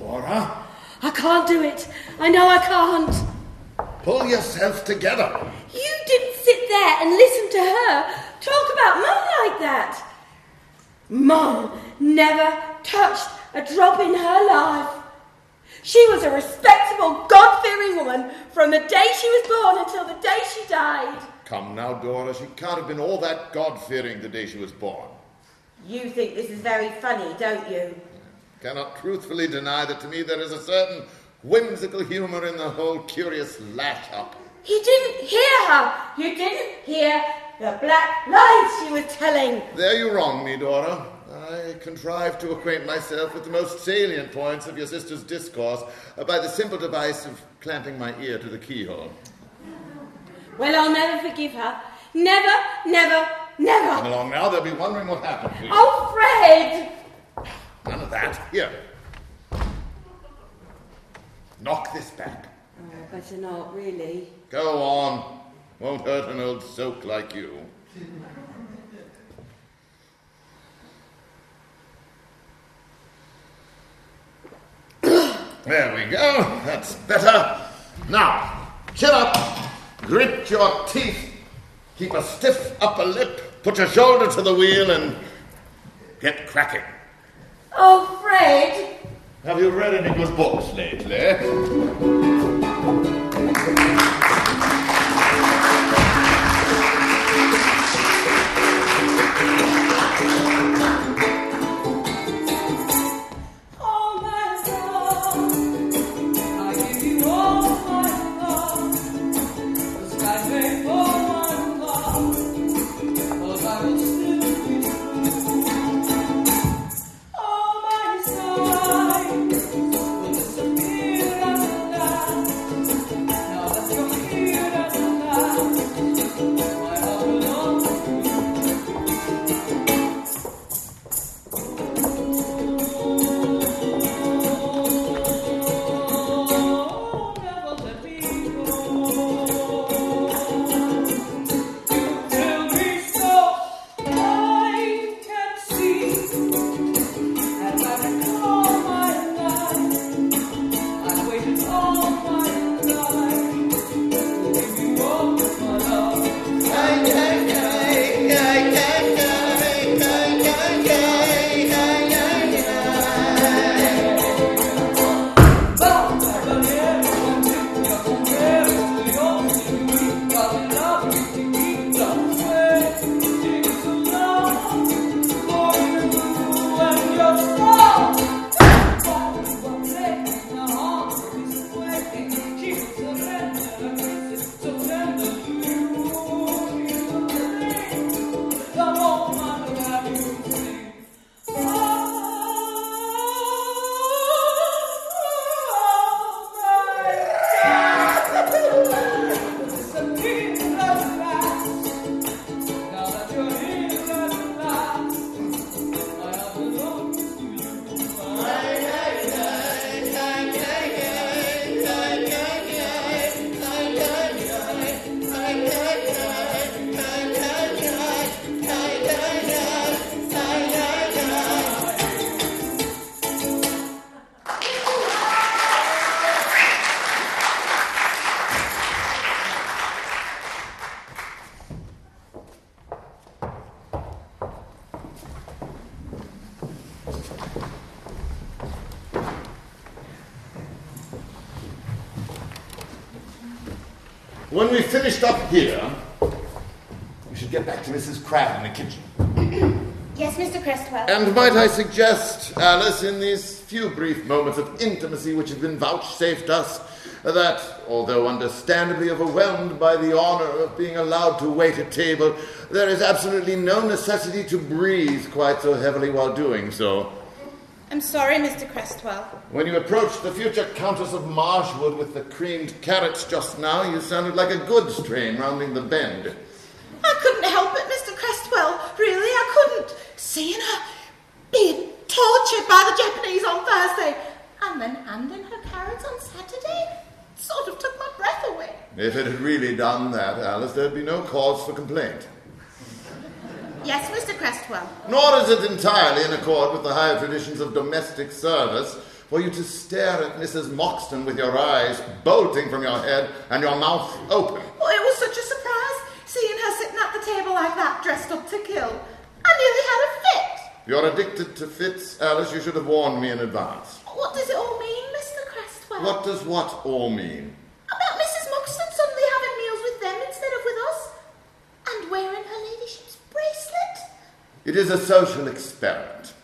Dora? I can't do it. I know I can't. Pull yourself together. You didn't sit there and listen to her talk about Mum like that. Mum never touched a drop in her life. She was a respectable, God-fearing woman from the day she was born until the day she died. Come now, Dora, she can't have been all that God-fearing the day she was born. You think this is very funny, don't you? Cannot truthfully deny that to me there is a certain whimsical humour in the whole curious lash-up. You didn't hear her. You didn't hear the black lies she was telling. There you wrong me, Dora. I contrived to acquaint myself with the most salient points of your sister's discourse by the simple device of clamping my ear to the keyhole. Well, I'll never forgive her. Never, never, never. Come along now, they'll be wondering what happened to you. Oh, Fred! None of that. Here. Knock this back. Oh, better not, really. Go on. Won't hurt an old soak like you. There we go. That's better. Now, chin up. Grit your teeth. Keep a stiff upper lip. Put your shoulder to the wheel and get cracking. Oh, Fred! Have you read any good books lately? When we finished up here, we should get back to Mrs. Crabbe in the kitchen. Yes, Mr. Crestwell. And might I suggest, Alice, in these few brief moments of intimacy which have been vouchsafed us, that, although understandably overwhelmed by the honor of being allowed to wait at table, there is absolutely no necessity to breathe quite so heavily while doing so. I'm sorry, Mr. Crestwell. When you approached the future Countess of Marshwood with the creamed carrots just now, you sounded like a goods train rounding the bend. I couldn't help it, Mr. Crestwell. Really, I couldn't. Seeing her being tortured by the Japanese on Thursday and then handing her carrots on Saturday sort of took my breath away. If it had really done that, Alice, there'd be no cause for complaint. Yes, Mr. Crestwell. Nor is it entirely in accord with the higher traditions of domestic service for you to stare at Mrs. Moxton with your eyes bulging from your head and your mouth open. Oh, it was such a surprise, seeing her sitting at the table like that, dressed up to kill. I nearly had a fit. If you're addicted to fits, Alice, you should have warned me in advance. What does it all mean, Mr. Crestwell? What does what all mean? About Mrs. Moxton suddenly having meals with them instead of with us, and wearing her ladyship's bracelet. It is a social experiment,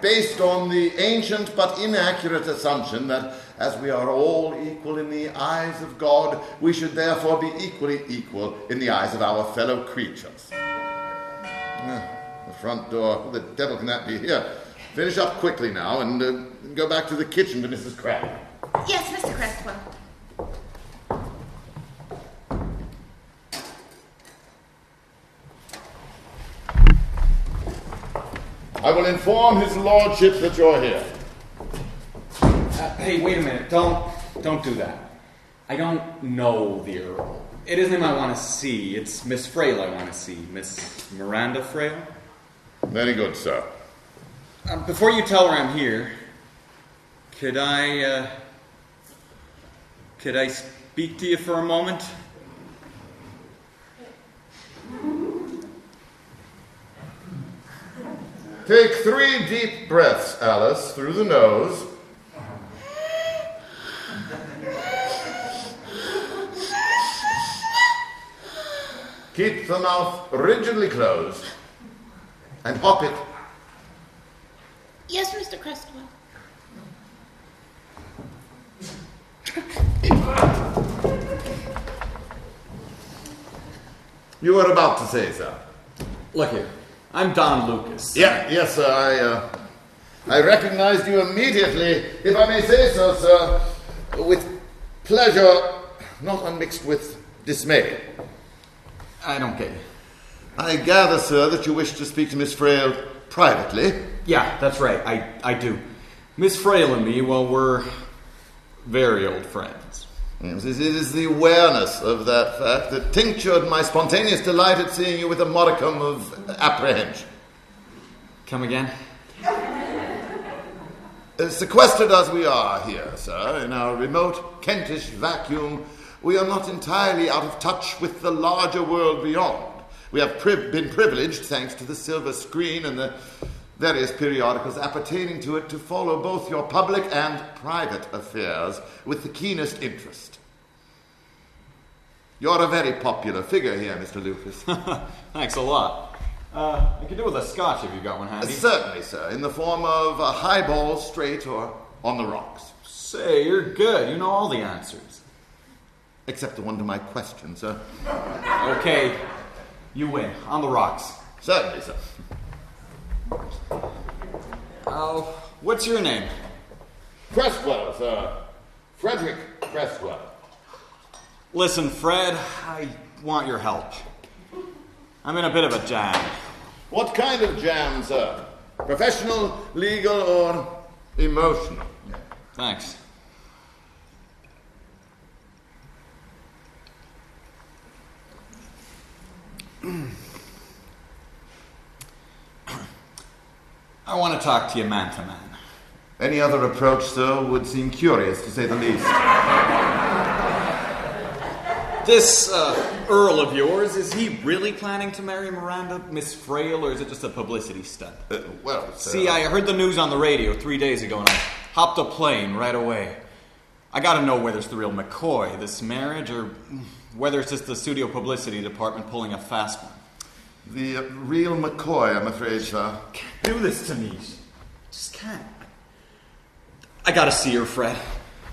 based on the ancient but inaccurate assumption that as we are all equal in the eyes of God, we should therefore be equally equal in the eyes of our fellow creatures. The front door. Who the devil can that be? Here, finish up quickly now and go back to the kitchen to Mrs. Crabbe. Yes, Mr. Crestwell. I will inform his lordship that you're here. Hey, wait a minute. Don't do that. I don't know the Earl. It isn't him I want to see. It's Miss Frail I want to see. Miss Miranda Frail. Very good, sir. Before you tell her I'm here, could I speak to you for a moment? Take 3 deep breaths, Alice, through the nose. Keep the mouth rigidly closed and hop it. Yes, Mr. Crestwell. You were about to say, sir. Look here. I'm Don Lucas. Yes, sir. I recognized you immediately, if I may say so, sir, with pleasure, not unmixed with dismay. I don't get you. I gather, sir, that you wish to speak to Miss Frail privately. Yeah, that's right. I do. Miss Frail and me, well, we're very old friends. Yes, it is the awareness of that fact that tinctured my spontaneous delight at seeing you with a modicum of apprehension. Come again? Sequestered as we are here, sir, in our remote Kentish vacuum, we are not entirely out of touch with the larger world beyond. We have been privileged, thanks to the silver screen and the various periodicals appertaining to it, to follow both your public and private affairs with the keenest interest. You're a very popular figure here, Mr. Lucas. Thanks a lot. I could do with a scotch if you got one handy. Certainly, sir, in the form of a highball straight or on the rocks. Say, you're good. You know all the answers. Except the one to my question, sir. Okay, you win. On the rocks. Certainly, sir. What's your name? Crestwell, sir. Frederick Crestwell. Listen, Fred, I want your help. I'm in a bit of a jam. What kind of jam, sir? Professional, legal, or emotional? Thanks. I want to talk to you man to man. Any other approach, sir, would seem curious, to say the least. This Earl of yours, is he really planning to marry Miranda, Miss Frail, or is it just a publicity stunt? Well, sir... See, I heard the news on the radio 3 days ago, and I hopped a plane right away. I gotta know whether it's the real McCoy, this marriage, or whether it's just the studio publicity department pulling a fast one. The real McCoy, I'm afraid, sir. Can't do this to me. Just can't. I gotta see her, Fred.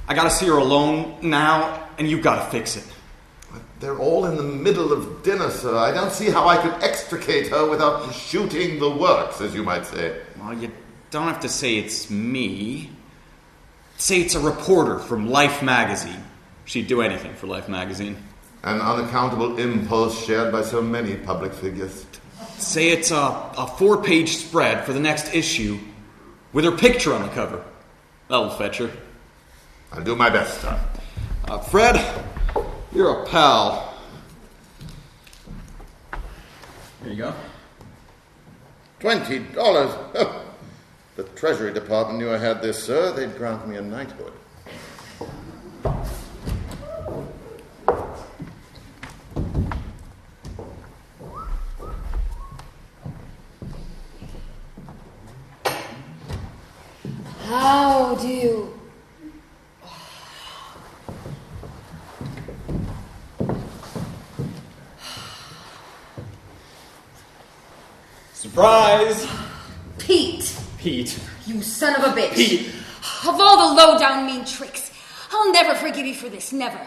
I gotta see her alone now, and you gotta fix it. They're all in the middle of dinner, sir. I don't see how I could extricate her without shooting the works, as you might say. Well, you don't have to say it's me. Say it's a reporter from Life magazine. She'd do anything for Life magazine. An unaccountable impulse shared by so many public figures. Say it's a 4-page spread for the next issue with her picture on the cover. That'll fetch her. I'll do my best, sir. Fred, you're a pal. Here you go. $20. Oh, the Treasury Department knew I had this, sir, they'd grant me a knighthood. How do you... Surprise! Pete, Pete. you son of a bitch. Pete! Of all the low-down mean tricks, I'll never forgive you for this. Never.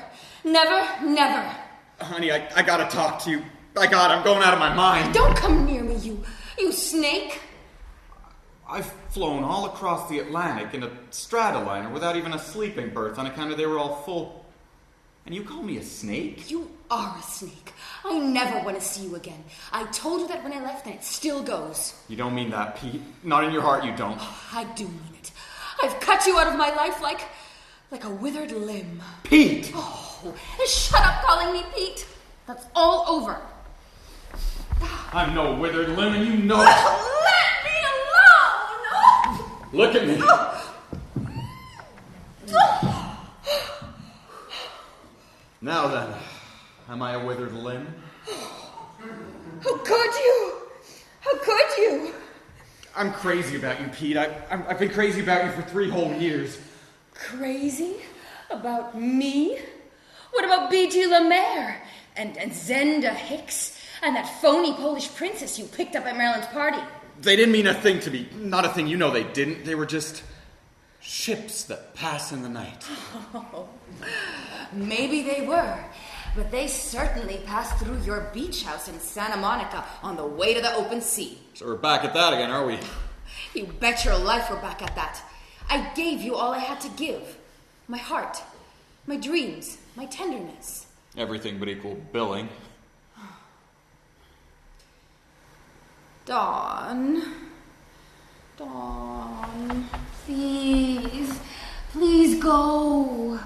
Never, never. Honey, I gotta talk to you. I'm going out of my mind. Don't come near me, you snake. I've flown all across the Atlantic in a Stratoliner without even a sleeping berth on account of they were all full. And you call me a snake? You are a snake. I never want to see you again. I told you that when I left, and it still goes. You don't mean that, Pete. Not in your heart, you don't. I do mean it. I've cut you out of my life like a withered limb. Pete! Oh, shut up calling me Pete. That's all over. I'm no withered limb, and you know it. Let me alone! Look at me. Now then, am I a withered limb? How could you? How could you? I'm crazy about you, Pete. I've been crazy about you for 3 whole years. Crazy? About me? What about B.G. Lemaire? And Zenda Hicks? And that phony Polish princess you picked up at Marilyn's party? They didn't mean a thing to me. Not a thing, you know they didn't. They were just ships that pass in the night. Oh, maybe they were. But they certainly passed through your beach house in Santa Monica on the way to the open sea. So we're back at that again, are we? You bet your life we're back at that. I gave you all I had to give. My heart, my dreams, my tenderness. Everything but equal billing. Dawn, please go.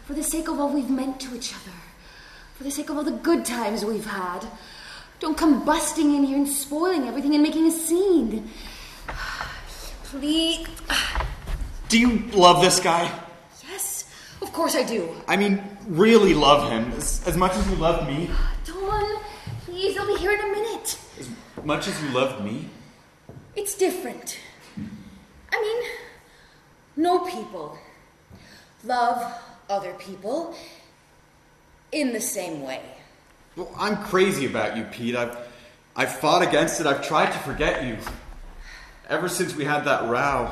For the sake of all we've meant to each other. For the sake of all the good times we've had. Don't come busting in here and spoiling everything and making a scene. Please. Do you love this guy? Yes, of course I do. I mean, really love him. As much as you love me. Dawn, please, I'll be here in a minute. As much as you loved me? It's different. I mean, no people love other people in the same way. Well, I'm crazy about you, Pete. I've fought against it. I've tried to forget you. Ever since we had that row.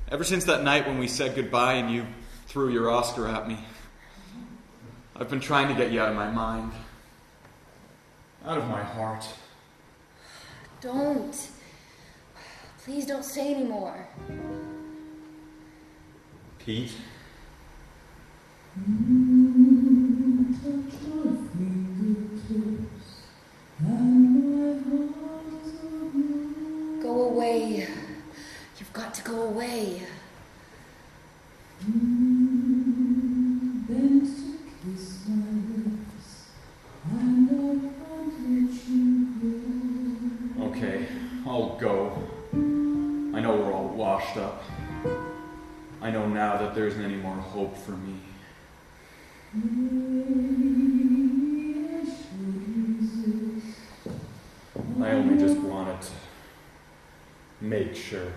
Ever since that night when we said goodbye and you threw your Oscar at me. I've been trying to get you out of my mind. Out of my heart. Don't. Please don't say any more. Pete? Go away. You've got to go away. Okay, I'll go. I know we're all washed up. I know now that there isn't any more hope for me. I only just wanted to make sure.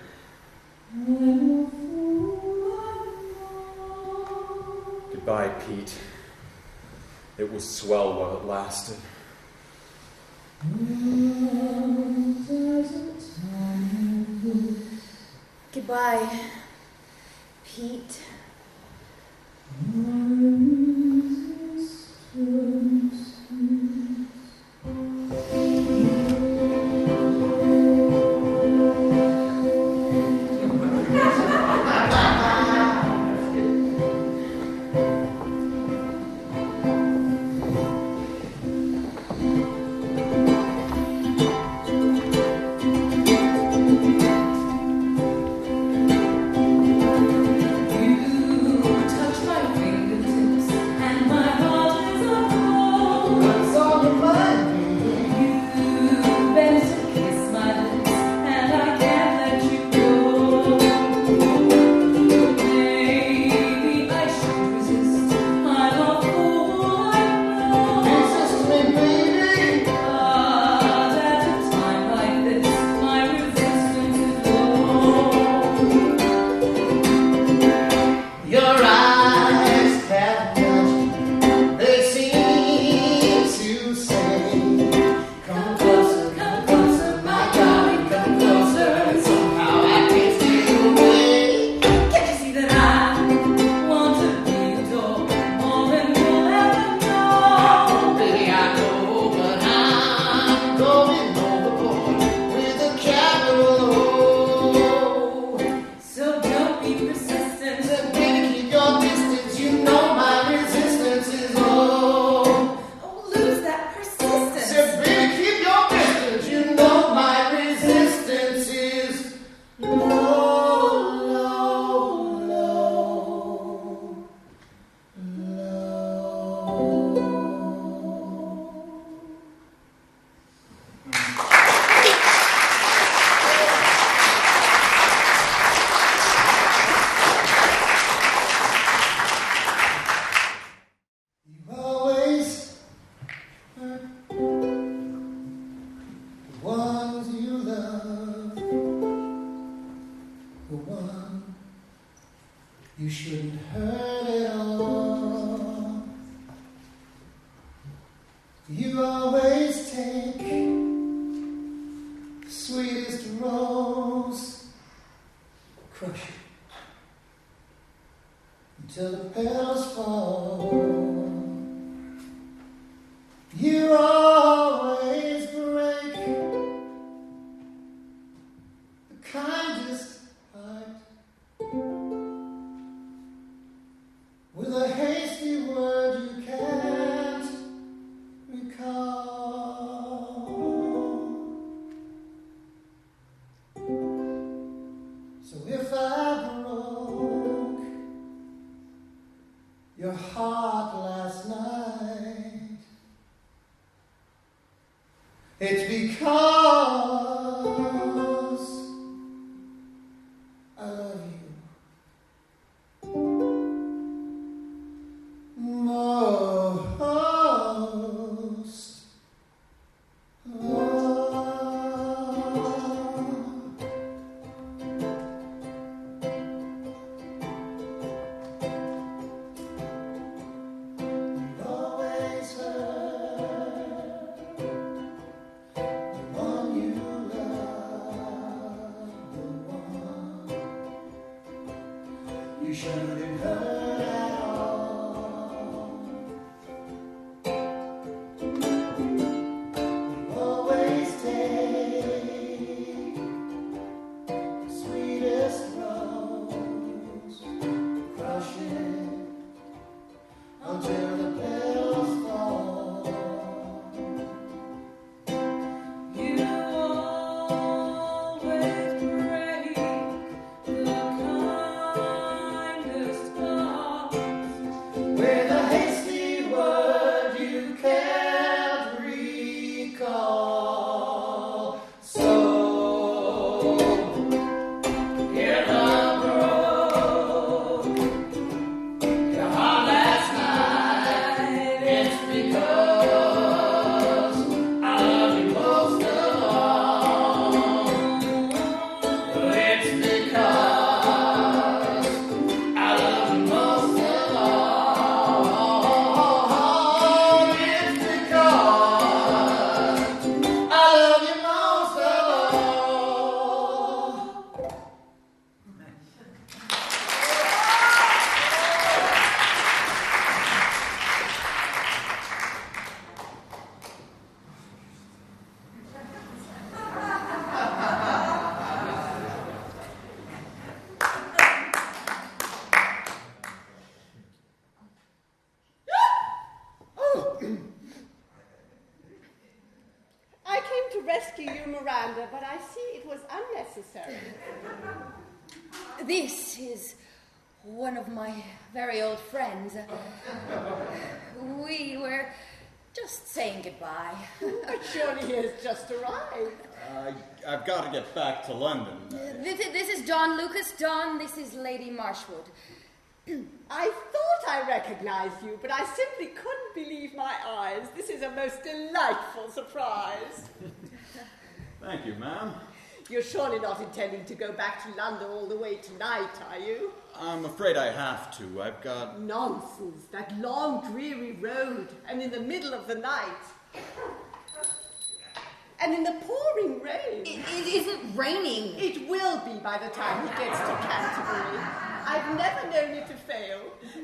Goodbye, Pete. It was swell while it lasted. Goodbye, Pete. crush it until the petals fall. You always break the kindest heart with a hasty word you can't recall. So if I broke your heart last night, it's because I love you most of all. You've always heard the one you love, the one you shouldn't have heard at all. You always take the sweetest rose, crush it until the petals fall. You always break the kindest hearts With a hasty word you can't recall. So if I broke your heart last night, it's because I love you most of all. It's because I love you most of all. It's because I love you most of all. I came to rescue you, Miranda, but I see it was unnecessary. This is one of my very old friends. We were just saying goodbye. But surely he has just arrived. I've got to get back to London. This is Don Lucas. Don, this is Lady Marshwood. I thought I recognized you, but I simply couldn't believe my eyes. This is a most delightful surprise. Thank you, ma'am. You're surely not intending to go back to London all the way tonight, are you? I'm afraid I have to. I've got... Nonsense. That long, dreary road, and in the middle of the night. And in the pouring rain. It isn't raining. It will be by the time he gets to Canterbury. I've never known you to fail.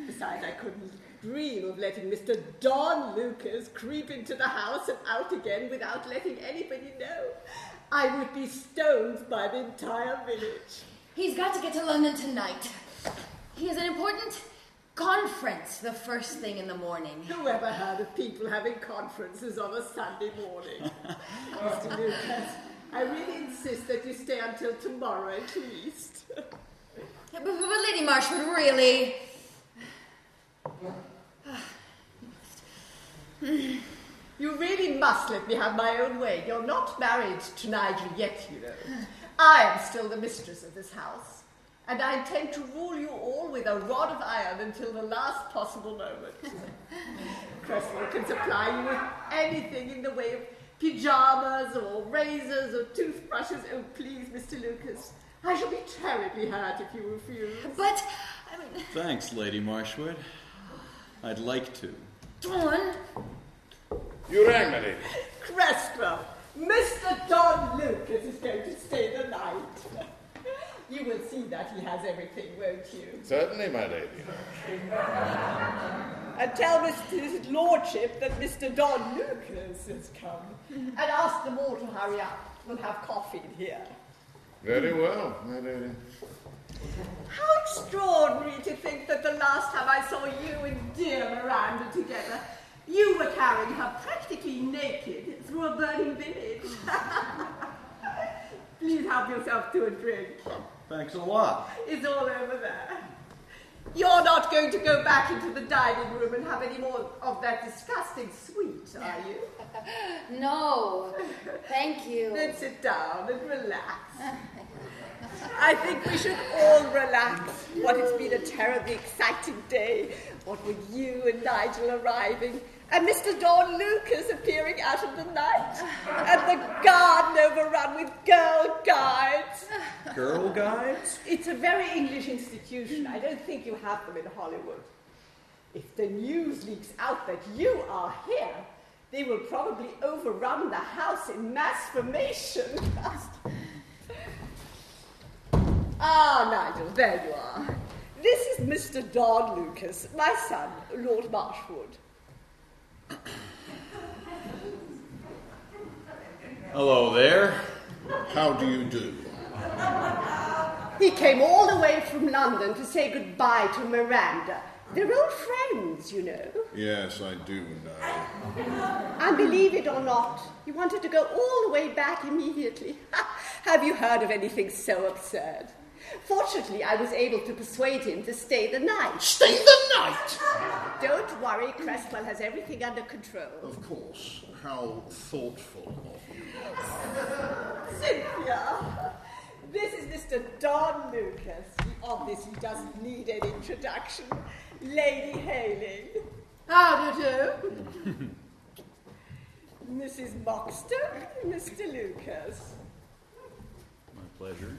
Besides, I couldn't dream of letting Mr. Don Lucas creep into the house and out again without letting anybody know. I would be stoned by the entire village. He's got to get to London tonight. He has an important conference the first thing in the morning. Who ever heard of people having conferences on a Sunday morning? Mr. Lucas, I really insist that you stay until tomorrow at least. But Lady Marshwood, really... You really must let me have my own way. You're not married to Nigel yet, you know. I am still the mistress of this house, and I intend to rule you all with a rod of iron until the last possible moment. Cresswell can supply you with anything in the way of pyjamas or razors or toothbrushes. Oh, please, Mr. Lucas. I shall be terribly hurt if you refuse. But, I mean... Thanks, Lady Marshwood. I'd like to. Don... You rang, my lady. Cresswell, Mr. Don Lucas is going to stay the night. You will see that he has everything, won't you? Certainly, my lady. And tell his lordship that Mr. Don Lucas has come. And ask them all to hurry up. We'll have coffee in here. Very well, my lady. How extraordinary to think that the last time I saw you and dear Miranda together, you were carrying her practically naked through a burning village. Please help yourself to a drink. Thanks a lot. It's all over there. You're not going to go back into the dining room and have any more of that disgusting sweet, are you? No, thank you. Then sit down and relax. I think we should all relax. What, it's been a terribly exciting day. What with you and Nigel arriving, and Mr. Don Lucas appearing out of the night, and the garden overrun with girl guides. Girl guides? It's a very English institution. I don't think you have them in Hollywood. If the news leaks out that you are here, they will probably overrun the house in mass formation. Ah, Nigel, there you are. This is Mr. Don Lucas, my son, Lord Marshwood. Hello there. How do you do? He came all the way from London to say goodbye to Miranda. They're old friends, you know. Yes, I do know. And believe it or not, he wanted to go all the way back immediately. Have you heard of anything so absurd? Fortunately, I was able to persuade him to stay the night. Stay the night? Don't worry, Cresswell has everything under control. Of course. How thoughtful of you. Cynthia, this is Mr. Don Lucas. He obviously doesn't need an introduction. Lady Hailing. How do you do? Mrs. Moxton, Mr. Lucas. My pleasure.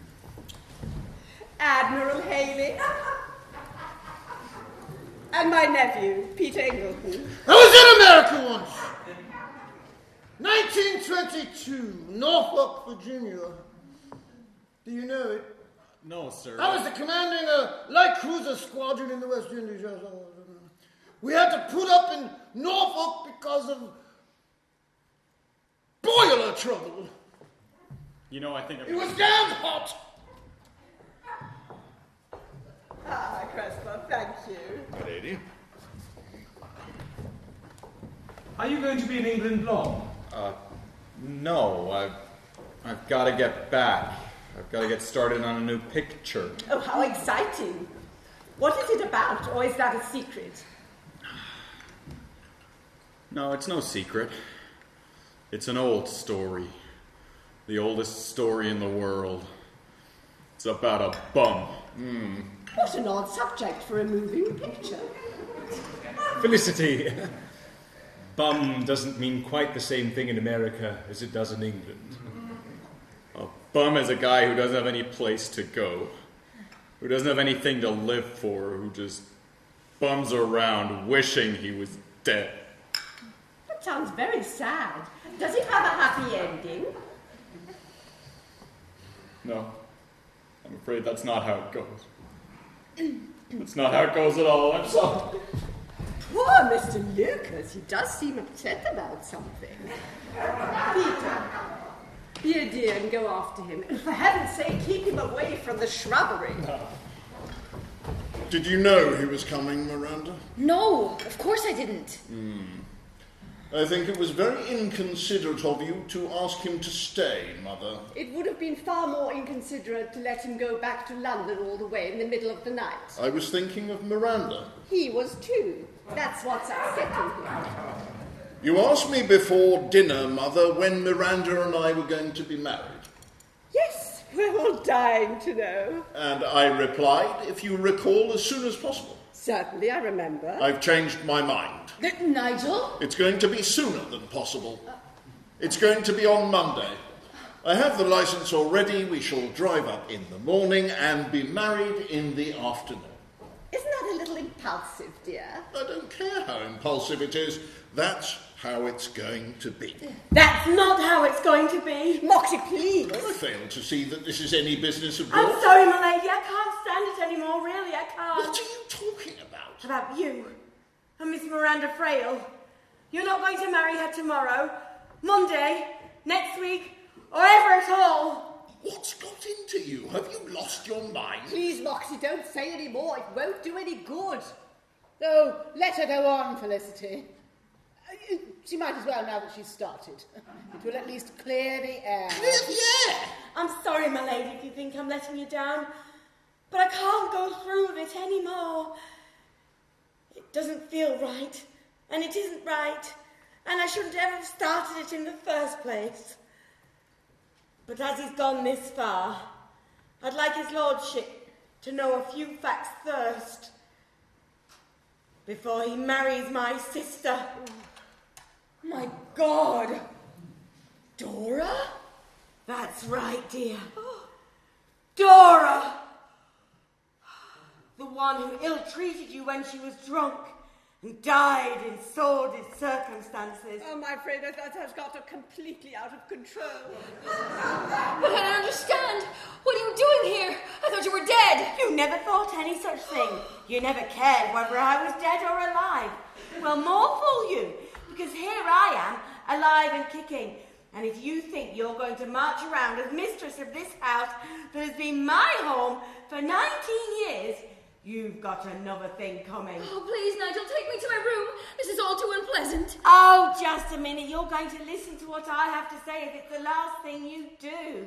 Admiral Hailing. And my nephew, Peter Ingleton. I was in America once. 1922, Norfolk, Virginia. Do you know it? No, sir. I was commanding a light cruiser squadron in the West Indies. We had to put up in Norfolk because of boiler trouble. You know, I think It was damn hot. Ah, Cresswell, thank you. My lady. Are you going to be in England long? No, I've got to get back. I've got to get started on a new picture. Oh, how exciting. What is it about, or is that a secret? No, it's no secret. It's an old story. The oldest story in the world. It's about a bum. What an odd subject for a moving picture. Felicity, bum doesn't mean quite the same thing in America as it does in England. A bum is a guy who doesn't have any place to go, who doesn't have anything to live for, who just bums around wishing he was dead. That sounds very sad. Does it have a happy ending? No, I'm afraid that's not how it goes. It's not how it goes at all, I'm sorry. Poor Mr. Lucas, he does seem upset about something. Peter, be a dear and go after him. And for heaven's sake, keep him away from the shrubbery. Did you know he was coming, Miranda? No, of course I didn't. I think it was very inconsiderate of you to ask him to stay, Mother. It would have been far more inconsiderate to let him go back to London all the way in the middle of the night. I was thinking of Miranda. He was too. That's what's upsetting him. You asked me before dinner, Mother, when Miranda and I were going to be married. Yes, we're all dying to know. And I replied, if you recall, as soon as possible. Certainly, I remember. I've changed my mind. Nigel? It's going to be sooner than possible. It's going to be on Monday. I have the license already. We shall drive up in the morning and be married in the afternoon. Isn't that a little impulsive, dear? I don't care how impulsive it is. That's how it's going to be. That's not how it's going to be. Moxie, please. I fail to see that this is any business of I'm yours. sorry, my lady. I can't stand it anymore, really. I can't. What are you talking about? About you and Miss Miranda Frail. You're not going to marry her tomorrow, Monday, next week, or ever at all. What's got into you? Have you lost your mind? Please, Moxie, don't say any more. It won't do any good. Though, let her go on, Felicity. She might as well now that she's started. It will at least clear the air. Clear the air? I'm sorry, my lady, if you think I'm letting you down, but I can't go through with it anymore. It doesn't feel right, and it isn't right, and I shouldn't ever have started it in the first place. But as he's gone this far, I'd like his lordship to know a few facts first before he marries my sister. My God! Dora? That's right, dear. Dora! The one who ill-treated you when she was drunk and died in sordid circumstances. Oh, my friend, that has got completely out of control. But I don't understand. What are you doing here? I thought you were dead. You never thought any such thing. You never cared whether I was dead or alive. Well, more fool you, because here I am, alive and kicking. And if you think you're going to march around as mistress of this house that has been my home for 19 years, you've got another thing coming. Oh, please, Nigel, take me to my room. This is all too unpleasant. Oh, just a minute. You're going to listen to what I have to say if it's the last thing you do.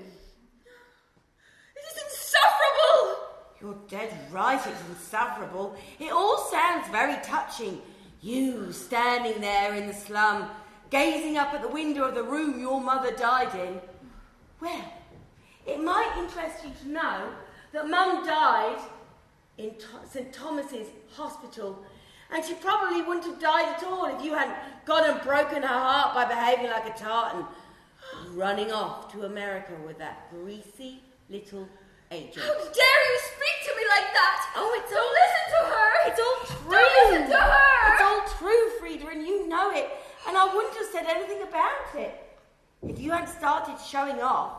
This is insufferable. You're dead right, it's insufferable. It all sounds very touching. You standing there in the slum, gazing up at the window of the room your mother died in. Well, it might interest you to know that Mum died in St. Thomas's Hospital, and she probably wouldn't have died at all if you hadn't gone and broken her heart by behaving like a tartan, running off to America with that greasy little agent. How dare you speak to me like that? Oh, it's Don't listen to her. It's all true. Don't listen to her. It's all true, Frida, and you know it. And I wouldn't have said anything about it if you hadn't started showing off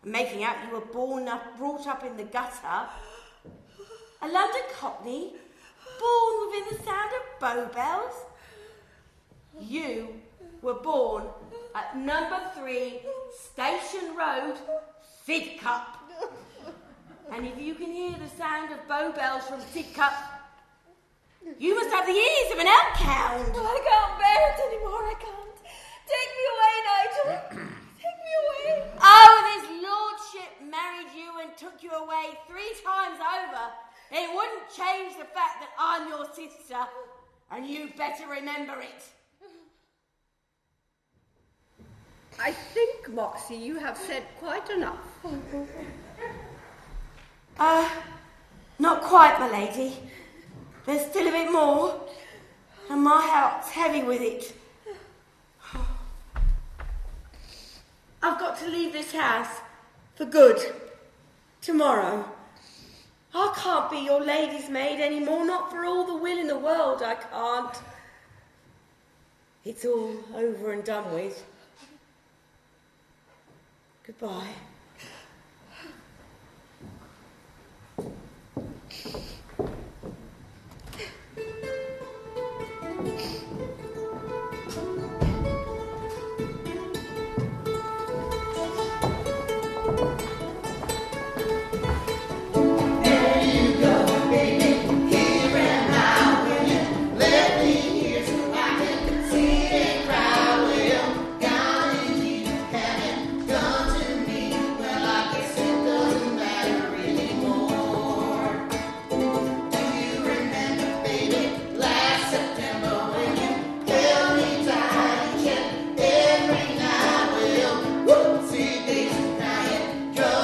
and making out you were brought up in the gutter. A London Cockney, born within the sound of Bow Bells. You were born at number 3 Station Road, Sidcup. And if you can hear the sound of Bow Bells from Sidcup, you must have the ears of an elk hound. Oh, I can't bear it anymore. I can't. Take me away, Nigel. Take me away. Oh, his lordship married you and took you away 3 times over. It wouldn't change the fact that I'm your sister, and you better remember it. I think, Moxie, you have said quite enough. Not quite, my lady. There's still a bit more, and my heart's heavy with it. I've got to leave this house for good tomorrow. I can't be your lady's maid anymore, not for all the will in the world, I can't. It's all over and done with. Goodbye. Just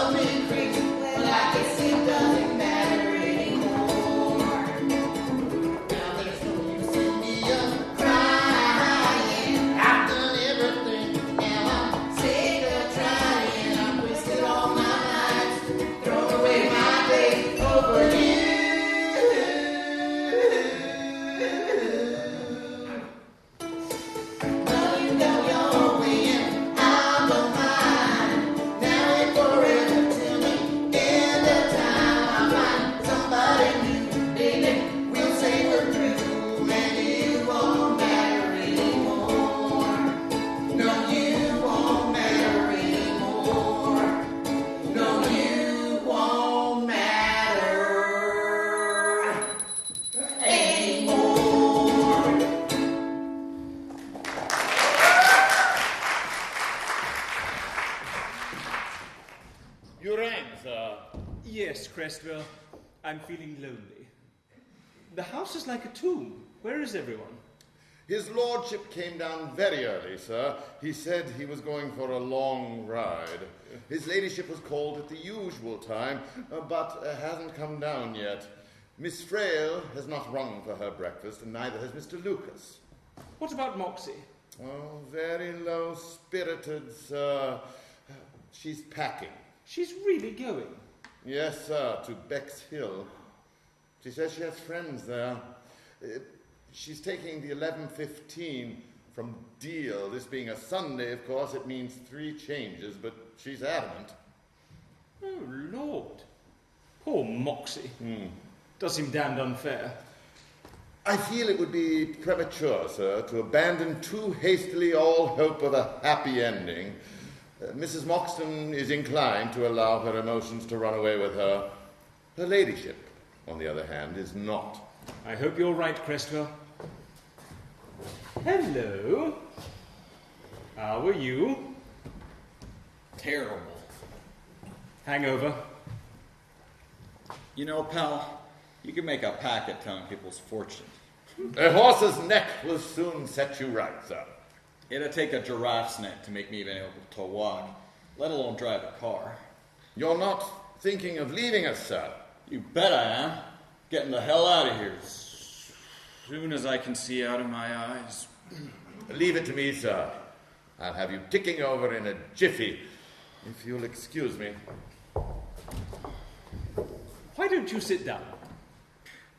You rang, sir. Yes, Crestwell. I'm feeling lonely. The house is like a tomb. Where is everyone? His lordship came down very early, sir. He said he was going for a long ride. His ladyship was called at the usual time, but hasn't come down yet. Miss Frail has not rung for her breakfast, and neither has Mr. Lucas. What about Moxie? Oh, very low-spirited, sir. She's packing. She's really going? Yes, sir, to Bexhill. She says she has friends there. She's taking the 11:15 from Deal. This being a Sunday, of course, it means 3 changes, but she's adamant. Oh, Lord. Poor Moxie. Does seem damned unfair. I feel it would be premature, sir, to abandon too hastily all hope of a happy ending. Mrs. Moxton is inclined to allow her emotions to run away with her. Her ladyship, on the other hand, is not. I hope you're right, Crestwell. Hello. How are you? Terrible. Hangover? You know, pal, you can make a packet telling people's fortune. A horse's neck will soon set you right, sir. It'd take a giraffe's neck to make me even able to walk, let alone drive a car. You're not thinking of leaving us, sir? You bet I am. Getting the hell out of here as soon as I can see out of my eyes. Leave it to me, sir. I'll have you ticking over in a jiffy, if you'll excuse me. Why don't you sit down?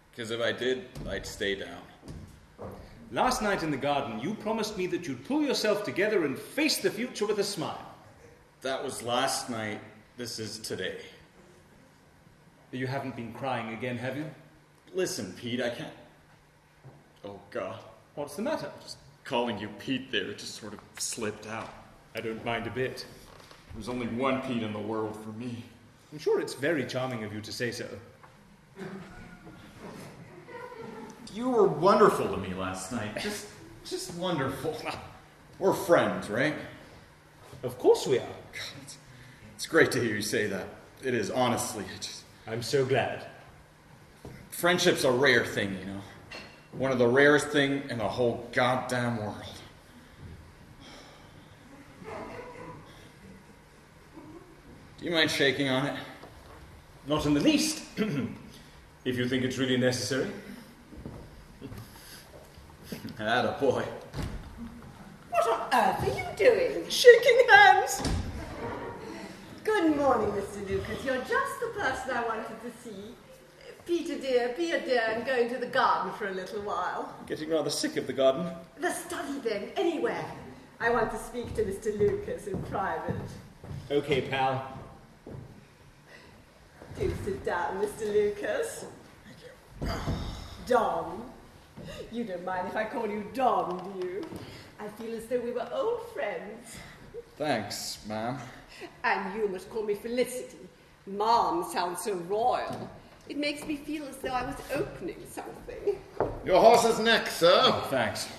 Because if I did, I'd stay down. Last night in the garden, you promised me that you'd pull yourself together and face the future with a smile. That was last night. This is today. You haven't been crying again, have you? Listen, Pete, I can't... Oh, God. What's the matter? Just calling you Pete there, it just sort of slipped out. I don't mind a bit. There's only one Pete in the world for me. I'm sure it's very charming of you to say so. You were wonderful to me last night. Just wonderful. We're friends, right? Of course we are. God, it's great to hear you say that. It is, honestly. I'm so glad. Friendship's a rare thing, you know. One of the rarest thing in the whole goddamn world. Do you mind shaking on it? Not in the least. If you think it's really necessary. Attaboy. What on earth are you doing? Shaking hands. Good morning, Mr. Lucas. You're just the person I wanted to see. Peter dear, I'm going to the garden for a little while. Getting rather sick of the garden. The study, then. Anywhere. I want to speak to Mr. Lucas in private. Okay, pal. Do sit down, Mr. Lucas. Thank you. Don. You don't mind if I call you Don, do you? I feel as though we were old friends. Thanks, ma'am. And you must call me Felicity. Mom sounds so royal. It makes me feel as though I was opening something. Your horse's neck, sir. Oh, thanks.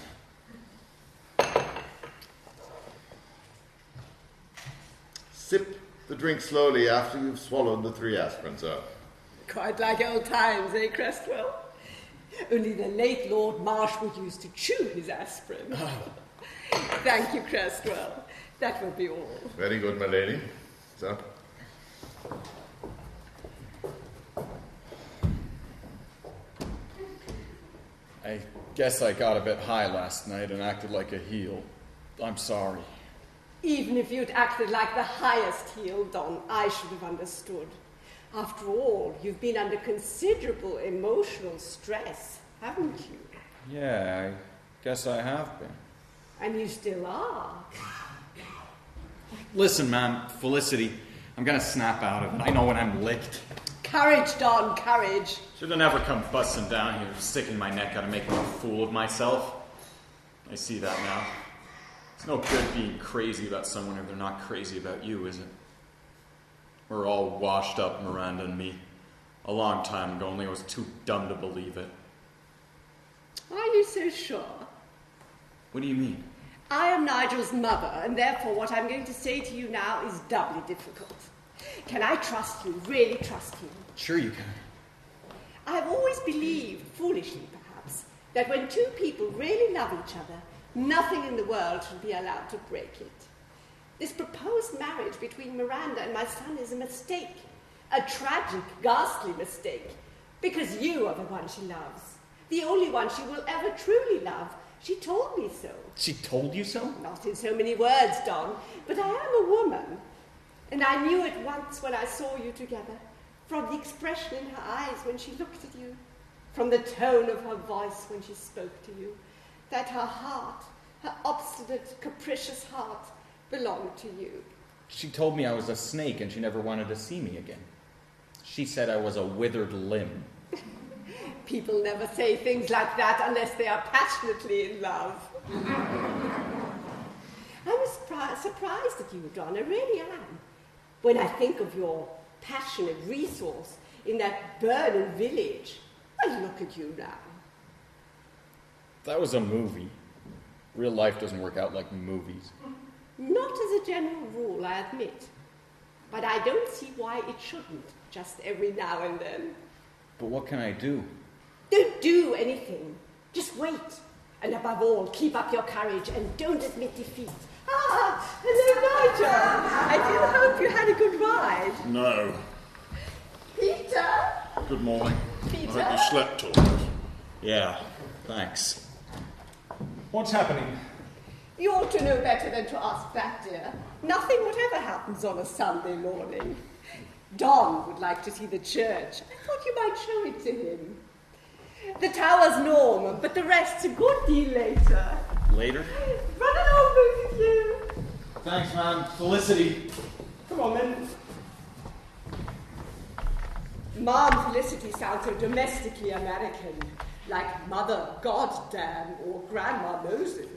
Sip the drink slowly after you've swallowed the 3 aspirin, sir. Quite like old times, eh, Crestwell? Only the late Lord Marshwood used to chew his aspirin. Thank you, Crestwell. That will be all. Very good, my lady. Sir? I guess I got a bit high last night and acted like a heel. I'm sorry. Even if you'd acted like the highest heel, Don, I should have understood. After all, you've been under considerable emotional stress, haven't you? Yeah, I guess I have been. And you still are. Listen, ma'am, Felicity, I'm gonna snap out of it. I know when I'm licked. Courage, Don, courage. Should have never come busting down here, sticking my neck out and making a fool of myself. I see that now. It's no good being crazy about someone if they're not crazy about you, is it? We're all washed up, Miranda and me. A long time ago, only I was too dumb to believe it. Are you so sure? What do you mean? I am Nigel's mother, and therefore what I'm going to say to you now is doubly difficult. Can I trust you, really trust you? Sure you can. I have always believed, foolishly perhaps, that when two people really love each other, nothing in the world should be allowed to break it. This proposed marriage between Miranda and my son is a mistake. A tragic, ghastly mistake. Because you are the one she loves. The only one she will ever truly love. She told me so. She told you so? Not in so many words, Don, but I am a woman. And I knew at once when I saw you together, from the expression in her eyes when she looked at you, from the tone of her voice when she spoke to you, that her heart, her obstinate, capricious heart, belonged to you. She told me I was a snake and she never wanted to see me again. She said I was a withered limb. People never say things like that unless they are passionately in love. I was surprised at you, Don, I really am. When I think of your passionate resource in that burning village, well, look at you now. That was a movie. Real life doesn't work out like movies. Not as a general rule, I admit. But I don't see why it shouldn't, just every now and then. But what can I do? Don't do anything. Just wait. And above all, keep up your courage and don't admit defeat. Ah, hello, Nigel. I do hope you had a good ride. No. Peter? Good morning. Peter? I hope you slept all right. Yeah, thanks. What's happening? You ought to know better than to ask that, dear. Nothing whatever happens on a Sunday morning. Don would like to see the church. I thought you might show it to him. The tower's normal, but the rest's a good deal later. Later? Run along, both of you. Thanks, man. Felicity. Come on, then. Mom Felicity sounds so domestically American, like Mother Goddamn or Grandma Moses.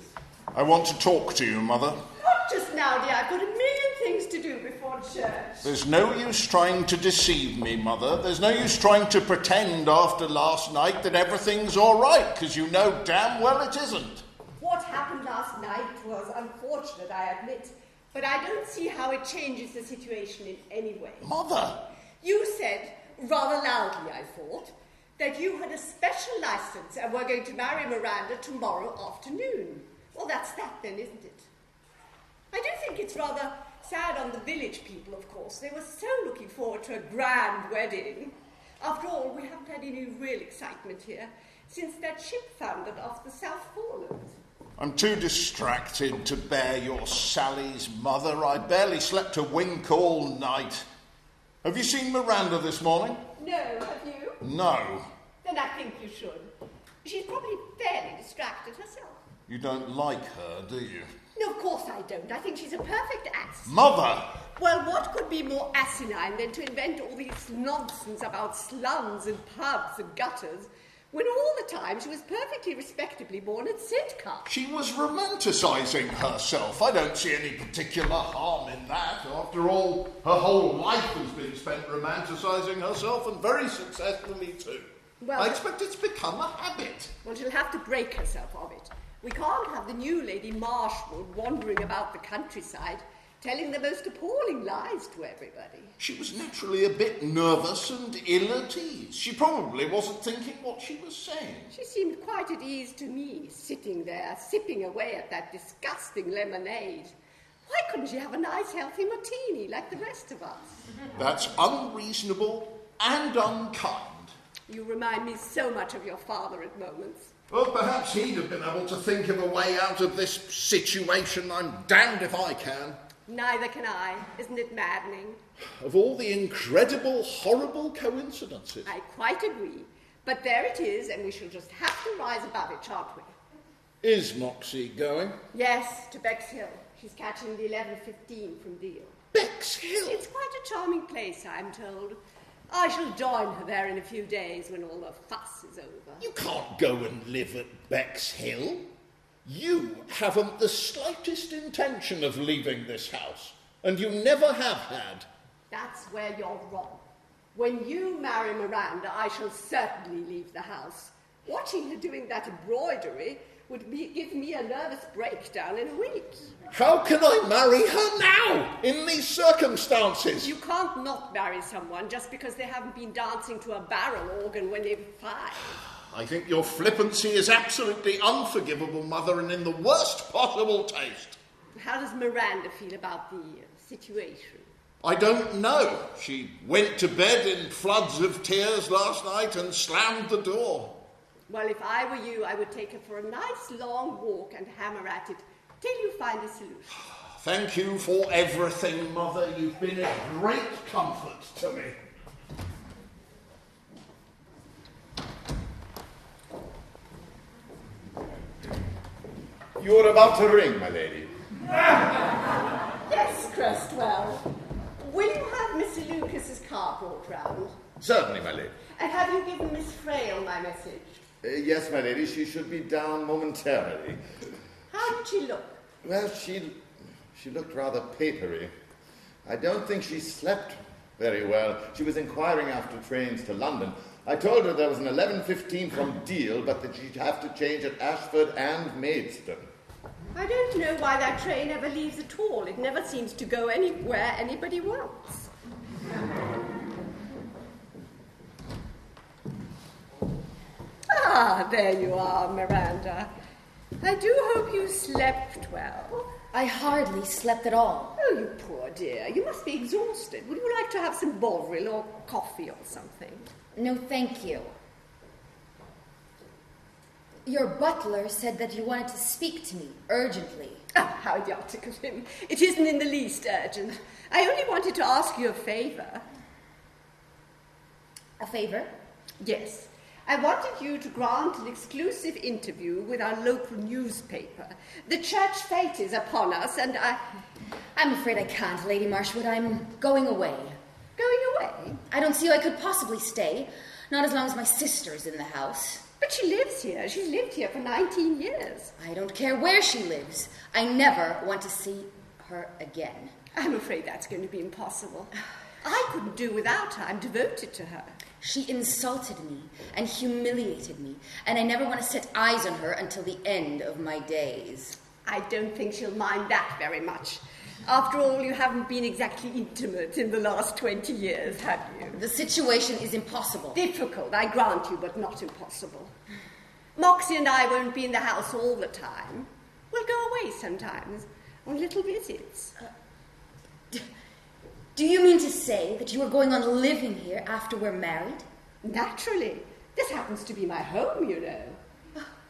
I want to talk to you, Mother. Not just now, dear. I've got a million things to do before church. There's no use trying to deceive me, Mother. There's no use trying to pretend after last night that everything's all right, because you know damn well it isn't. What happened last night was unfortunate, I admit, but I don't see how it changes the situation in any way. Mother! You said, rather loudly, I thought, that you had a special license and were going to marry Miranda tomorrow afternoon. Well, that's that then, isn't it? I do think it's rather sad on the village people, of course. They were so looking forward to a grand wedding. After all, we haven't had any real excitement here since that ship foundered off the South Foreland. I'm too distracted to bear your sallies, Mother. I barely slept a wink all night. Have you seen Miranda this morning? No, have you? No. Then I think you should. She's probably fairly distracted herself. You don't like her, do you? No, of course I don't. I think she's a perfect ass. Mother! Well, what could be more asinine than to invent all this nonsense about slums and pubs and gutters when all the time she was perfectly respectably born at Sidcup? She was romanticising herself. I don't see any particular harm in that. After all, her whole life has been spent romanticising herself, and very successfully too. Well, I expect it's become a habit. Well, she'll have to break herself of it. We can't have the new Lady Marshwood wandering about the countryside telling the most appalling lies to everybody. She was naturally a bit nervous and ill at ease. She probably wasn't thinking what she was saying. She seemed quite at ease to me, sitting there, sipping away at that disgusting lemonade. Why couldn't she have a nice, healthy martini like the rest of us? That's unreasonable and unkind. You remind me so much of your father at moments. Well, perhaps he'd have been able to think of a way out of this situation. I'm damned if I can. Neither can I. Isn't it maddening? Of all the incredible, horrible coincidences. I quite agree. But there it is, and we shall just have to rise above it, shan't we? Is Moxie going? Yes, to Bexhill. She's catching the 11:15 from Deal. Bexhill? It's quite a charming place, I'm told. I shall join her there in a few days when all the fuss is over. You can't go and live at Bexhill. You haven't the slightest intention of leaving this house, and you never have had. That's where you're wrong. When you marry Miranda, I shall certainly leave the house. Watching her doing that embroidery give me a nervous breakdown in a week. How can I marry her now, in these circumstances? You can't not marry someone just because they haven't been dancing to a barrel organ when they were 5. I think your flippancy is absolutely unforgivable, Mother, and in the worst possible taste. How does Miranda feel about the situation? I don't know. She went to bed in floods of tears last night and slammed the door. Well, if I were you, I would take her for a nice long walk and hammer at it till you find a solution. Thank you for everything, Mother. You've been a great comfort to me. You are about to ring, my lady. Yes, Crestwell. Will you have Mr. Lucas's car brought round? Certainly, my lady. And have you given Miss Frail my message? Yes, my lady, she should be down momentarily. How did she look? Well, she looked rather papery. I don't think she slept very well. She was inquiring after trains to London. I told her there was an 11:15 from Deal, but that she'd have to change at Ashford and Maidstone. I don't know why that train ever leaves at all. It never seems to go anywhere anybody wants. Ah, there you are, Miranda. I do hope you slept well. I hardly slept at all. Oh, you poor dear. You must be exhausted. Would you like to have some Bovril or coffee or something? No, thank you. Your butler said that you wanted to speak to me urgently. Oh, how idiotic of him. It isn't in the least urgent. I only wanted to ask you a favour. A favour? Yes. I wanted you to grant an exclusive interview with our local newspaper. The church fete is upon us, and I'm afraid I can't, Lady Marshwood. I'm going away. Going away? I don't see how I could possibly stay. Not as long as my sister's in the house. But she lives here. She's lived here for 19 years. I don't care where she lives. I never want to see her again. I'm afraid that's going to be impossible. I couldn't do without her. I'm devoted to her. She insulted me and humiliated me, and I never want to set eyes on her until the end of my days. I don't think she'll mind that very much. After all, you haven't been exactly intimate in the last 20 years, have you? The situation is impossible. Difficult, I grant you, but not impossible. Moxie and I won't be in the house all the time. We'll go away sometimes, on little visits. Do you mean to say that you are going on living here after we're married? Naturally. This happens to be my home, you know.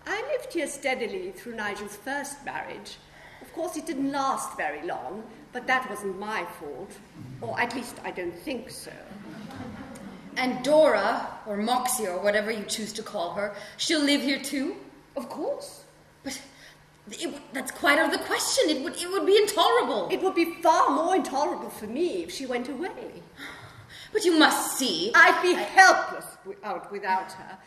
I lived here steadily through Nigel's first marriage. Of course, it didn't last very long, but that wasn't my fault. Or at least I don't think so. And Dora, or Moxie, or whatever you choose to call her, she'll live here too? Of course. But that's quite out of the question. It would be intolerable. It would be far more intolerable for me if she went away. But you must see. I'd be helpless out without her.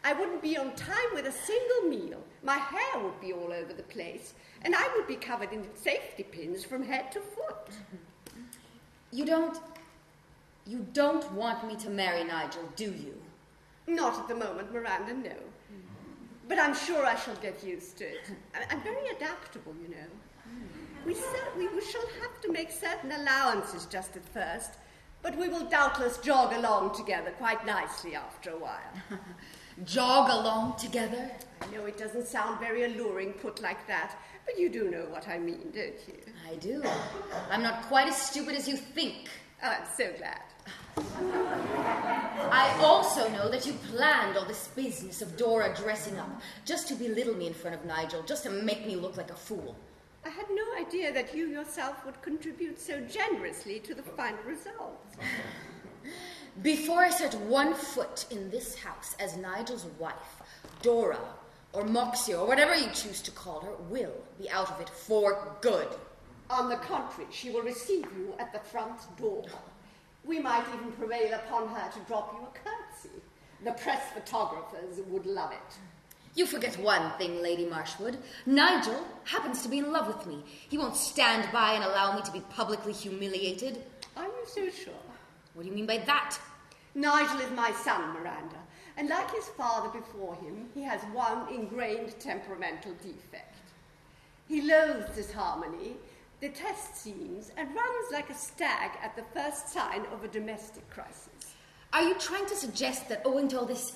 I wouldn't be on time with a single meal. My hair would be all over the place, and I would be covered in safety pins from head to foot. You don't want me to marry Nigel, do you? Not at the moment, Miranda, no. But I'm sure I shall get used to it. I'm very adaptable, you know. We shall have to make certain allowances just at first, but we will doubtless jog along together quite nicely after a while. Jog along together? I know it doesn't sound very alluring put like that, but you do know what I mean, don't you? I do. I'm not quite as stupid as you think. Oh, I'm so glad. I also know that you planned all this business of Dora dressing up just to belittle me in front of Nigel, just to make me look like a fool. I had no idea that you yourself would contribute so generously to the final result. Before I set one foot in this house as Nigel's wife, Dora, or Moxie, or whatever you choose to call her, will be out of it for good. On the contrary, she will receive you at the front door. We might even prevail upon her to drop you a curtsy. The press photographers would love it. You forget one thing, Lady Marshwood. Nigel happens to be in love with me. He won't stand by and allow me to be publicly humiliated. Are you so sure? What do you mean by that? Nigel is my son, Miranda. And like his father before him, he has one ingrained temperamental defect. He loathes disharmony, detests scenes, and runs like a stag at the first sign of a domestic crisis. Are you trying to suggest that owing to all this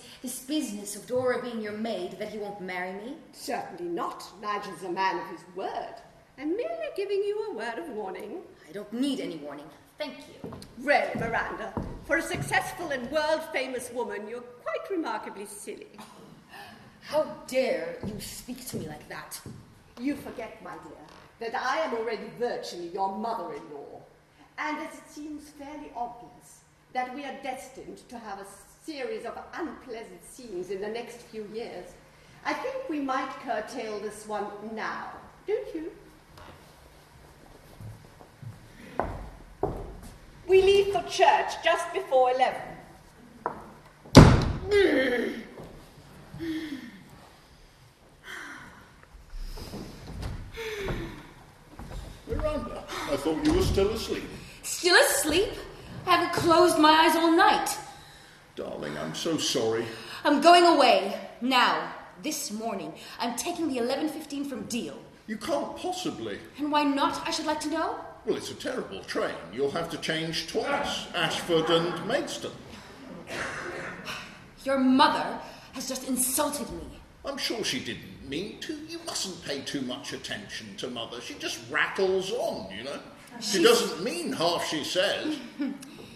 business of Dora being your maid, that he won't marry me? Certainly not. Nigel's a man of his word. I'm merely giving you a word of warning. I don't need any warning. Thank you. Really, Miranda, for a successful and world-famous woman, you're quite remarkably silly. How dare you speak to me like that? You forget, my dear, that I am already virtually your mother-in-law. And as it seems fairly obvious that we are destined to have a series of unpleasant scenes in the next few years, I think we might curtail this one now, don't you? We leave for church just before 11. Miranda, I thought you were still asleep. Still asleep? I haven't closed my eyes all night. Darling, I'm so sorry. I'm going away. Now. This morning. I'm taking the 11:15 from Deal. You can't possibly. And why not, I should like to know? Well, it's a terrible train. You'll have to change twice. Ashford and Maidstone. Your mother has just insulted me. I'm sure she didn't mean to. You mustn't pay too much attention to Mother. She just rattles on, you know. She doesn't mean half she says.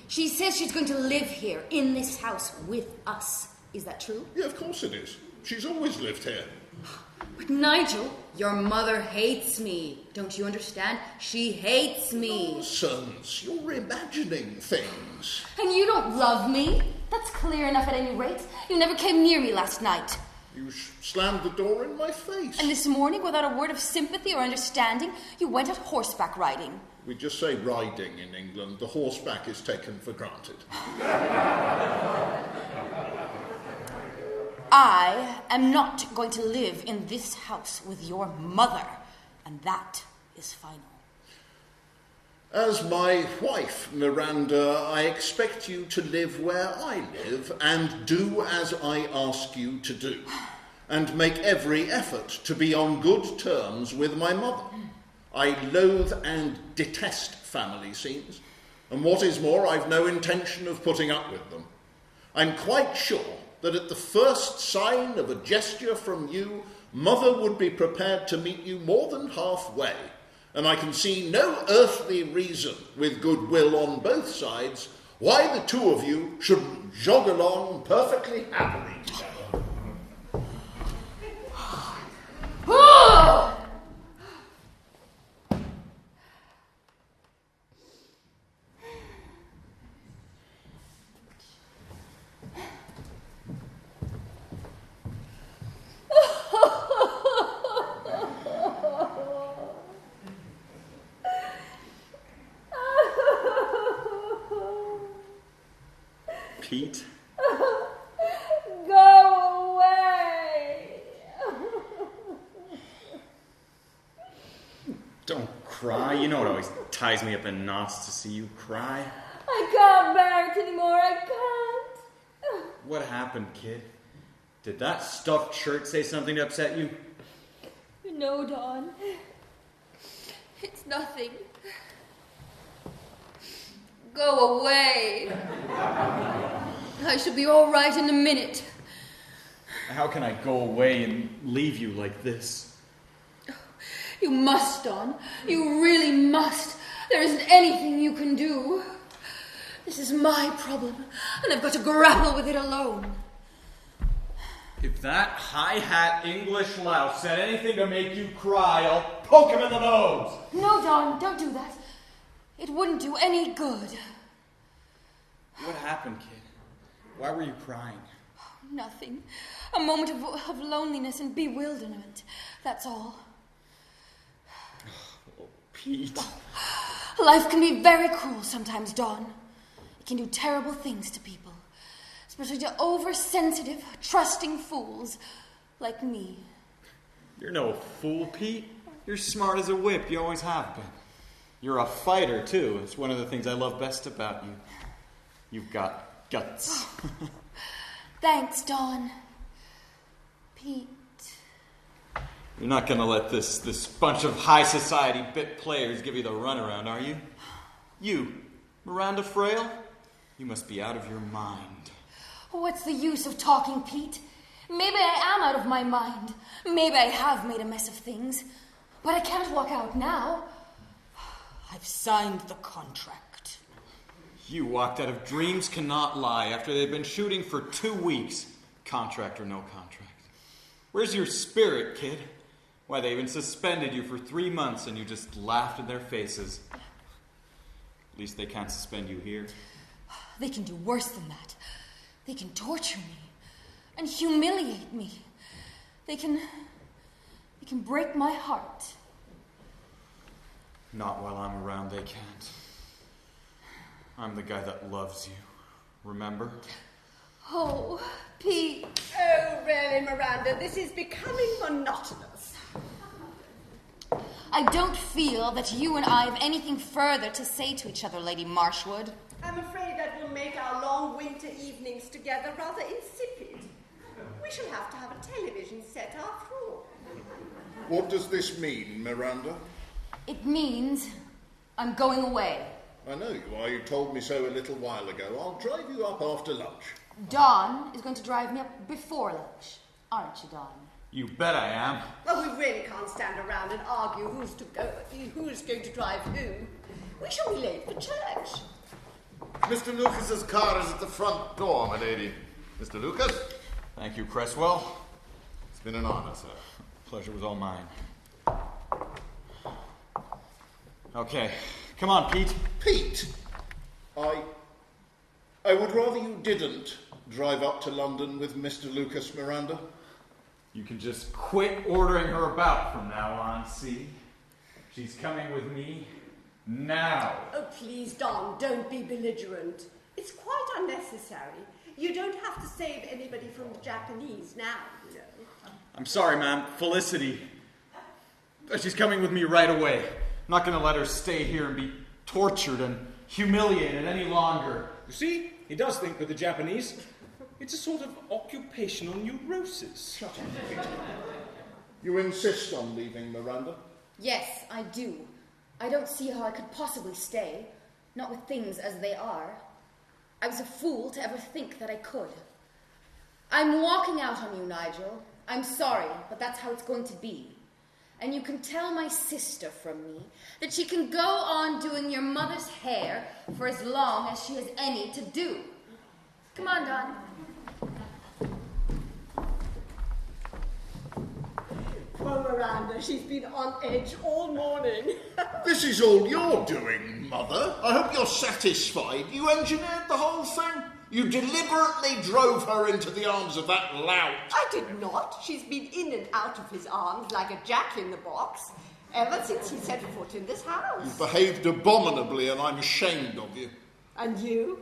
She says she's going to live here, in this house, with us. Is that true? Yeah, of course it is. She's always lived here. But Nigel, your mother hates me. Don't you understand? She hates me. Nonsense. You're imagining things. And you don't love me. That's clear enough at any rate. You never came near me last night. You slammed the door in my face. And this morning, without a word of sympathy or understanding, you went out horseback riding. We just say riding in England. The horseback is taken for granted. I am not going to live in this house with your mother, and that is final. As my wife, Miranda, I expect you to live where I live and do as I ask you to do, and make every effort to be on good terms with my mother. I loathe and detest family scenes, and what is more, I've no intention of putting up with them. I'm quite sure that at the first sign of a gesture from you, Mother would be prepared to meet you more than halfway, and I can see no earthly reason, with goodwill on both sides, why the two of you shouldn't jog along perfectly happily together. Pete? Go away. Don't cry. You know it always ties me up in knots to see you cry. I can't bear it anymore. I can't. What happened, kid? Did that stuffed shirt say something to upset you? No, Dawn. It's nothing. Go away. I shall be all right in a minute. How can I go away and leave you like this? You must, Dawn. You really must. There isn't anything you can do. This is my problem, and I've got to grapple with it alone. If that high-hat English louse said anything to make you cry, I'll poke him in the nose. No, Dawn, don't do that. It wouldn't do any good. What happened, kid? Why were you crying? Nothing. A moment of loneliness and bewilderment. That's all. Oh, Pete. Life can be very cruel sometimes, Dawn. It can do terrible things to people. Especially to oversensitive, trusting fools like me. You're no fool, Pete. You're smart as a whip. You always have been. You're a fighter, too. It's one of the things I love best about you. You've got guts. Thanks, Dawn. Pete. You're not gonna let this bunch of high society bit players give you the runaround, are you? You, Miranda Frail? You must be out of your mind. What's the use of talking, Pete? Maybe I am out of my mind. Maybe I have made a mess of things. But I can't walk out now. I've signed the contract. You walked out of Dreams Cannot Lie after they'd been shooting for 2 weeks. Contract or no contract. Where's your spirit, kid? Why, they even suspended you for 3 months and you just laughed in their faces. At least they can't suspend you here. They can do worse than that. They can torture me and humiliate me. They can break my heart. Not while I'm around, they can't. I'm the guy that loves you. Remember? Oh, Pete. Oh, really, Miranda, this is becoming monotonous. I don't feel that you and I have anything further to say to each other, Lady Marshwood. I'm afraid that will make our long winter evenings together rather insipid. We shall have to have a television set after all. What does this mean, Miranda? It means I'm going away. I know you are. You told me so a little while ago. I'll drive you up after lunch. Dawn is going to drive me up before lunch. Aren't you, Dawn? You bet I am. Well, we really can't stand around and argue who's going to drive who. We shall be late for church. Mr. Lucas's car is at the front door, my lady. Mr. Lucas? Thank you, Cresswell. It's been an honor, sir. Pleasure was all mine. Okay, come on, Pete. Pete? I would rather you didn't drive up to London with Mr. Lucas, Miranda. You can just quit ordering her about from now on, see? She's coming with me now. Oh, please, Don, don't be belligerent. It's quite unnecessary. You don't have to save anybody from the Japanese now, you know. I'm sorry, ma'am. Felicity. She's coming with me right away. I'm not going to let her stay here and be tortured and humiliated any longer. You see, he does think with the Japanese. It's a sort of occupational neurosis. Shut up. You insist on leaving, Miranda? Yes, I do. I don't see how I could possibly stay, not with things as they are. I was a fool to ever think that I could. I'm walking out on you, Nigel. I'm sorry, but that's how it's going to be. And you can tell my sister from me that she can go on doing your mother's hair for as long as she has any to do. Come on, Dawn. Poor Miranda, she's been on edge all morning. This is all you're doing, Mother. I hope you're satisfied. You engineered the whole thing. You deliberately drove her into the arms of that lout. I did not. She's been in and out of his arms like a jack-in-the-box ever since he set foot in this house. You behaved abominably and I'm ashamed of you. And you?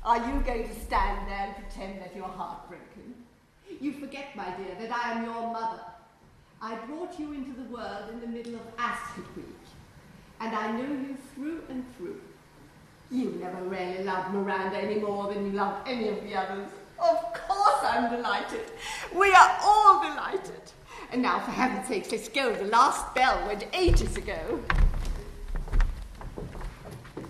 Are you going to stand there and pretend that you're heartbroken? You forget, my dear, that I am your mother. I brought you into the world in the middle of Ascot Week, and I know you through and through. You never really loved Miranda any more than you loved any of the others. Of course I'm delighted. We are all delighted. And now, for heaven's sake, let's go. The last bell went ages ago.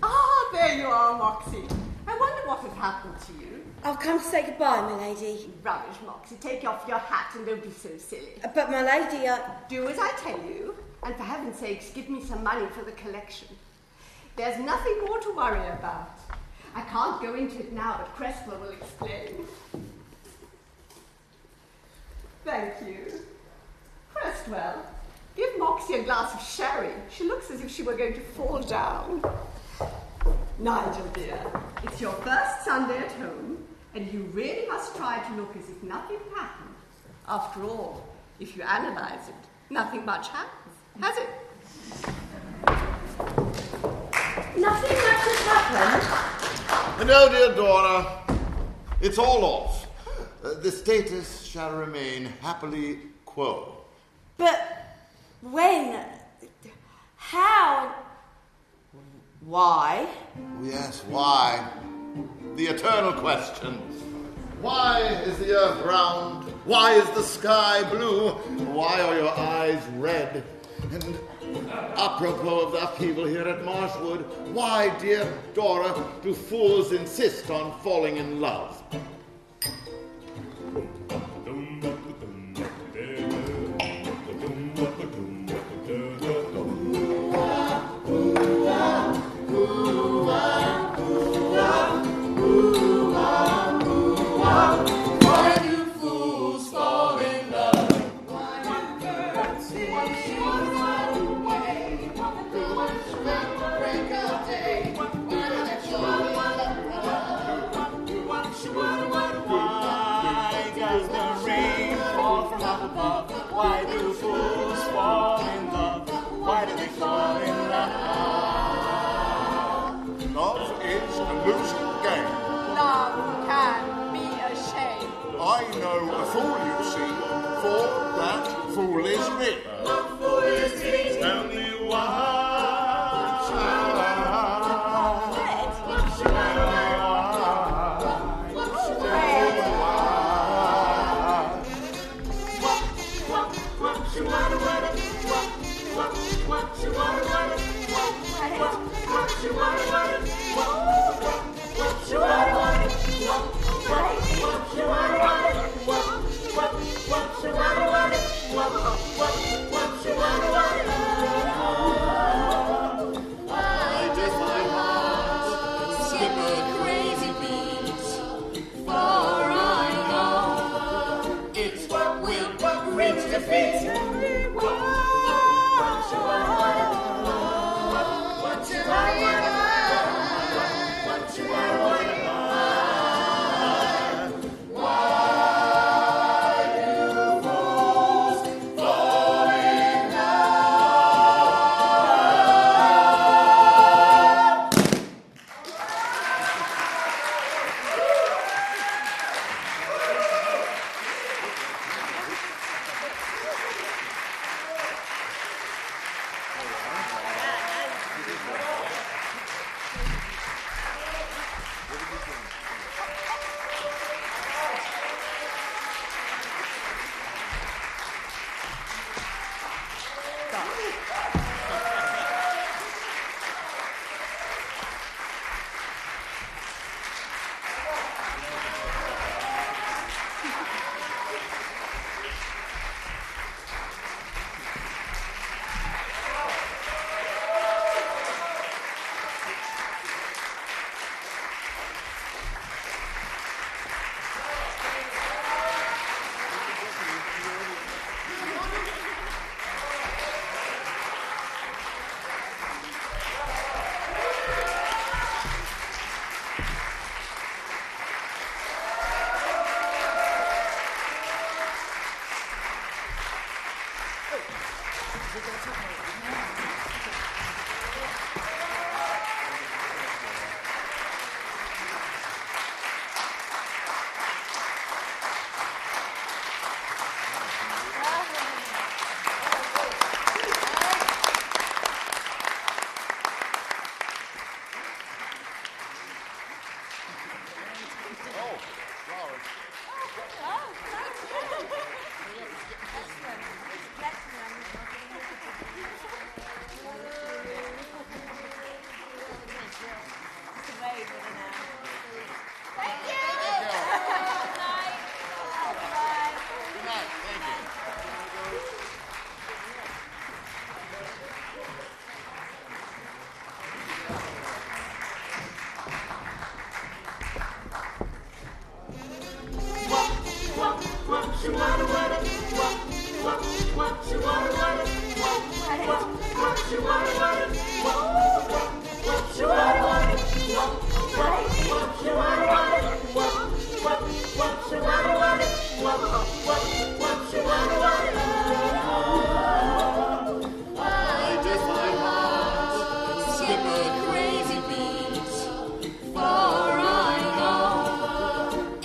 Ah, there you are, Moxie. I wonder what has happened to you. I've come to say goodbye, my lady. Rubbish, Moxie. Take off your hat and don't be so silly. But, my lady, Do as I tell you, and for heaven's sakes, give me some money for the collection. There's nothing more to worry about. I can't go into it now, but Cresswell will explain. Thank you. Cresswell, give Moxie a glass of sherry. She looks as if she were going to fall down. Nigel, dear, it's your first Sunday at home, and you really must try to look as if nothing happened. After all, if you analyze it, nothing much happens, has it? nothing much has happened. No, dear Dora, it's all off. The status shall remain happily quo. But when? How? Why? Yes, why? The eternal question. Why is the earth round? Why is the sky blue? Why are your eyes red? And apropos of the upheaval here at Marshwood, why, dear Dora, do fools insist on falling in love? Why do fools fall in love? Why do they fall in love? Love is a losing game. Love can be a shame. I know a fool, you see, for that fool is me. The fool is me. Tell me why.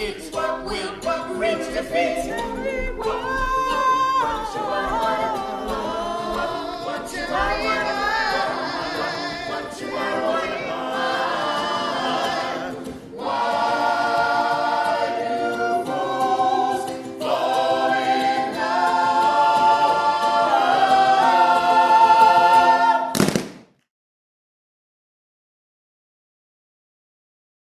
It's what will reach defeat.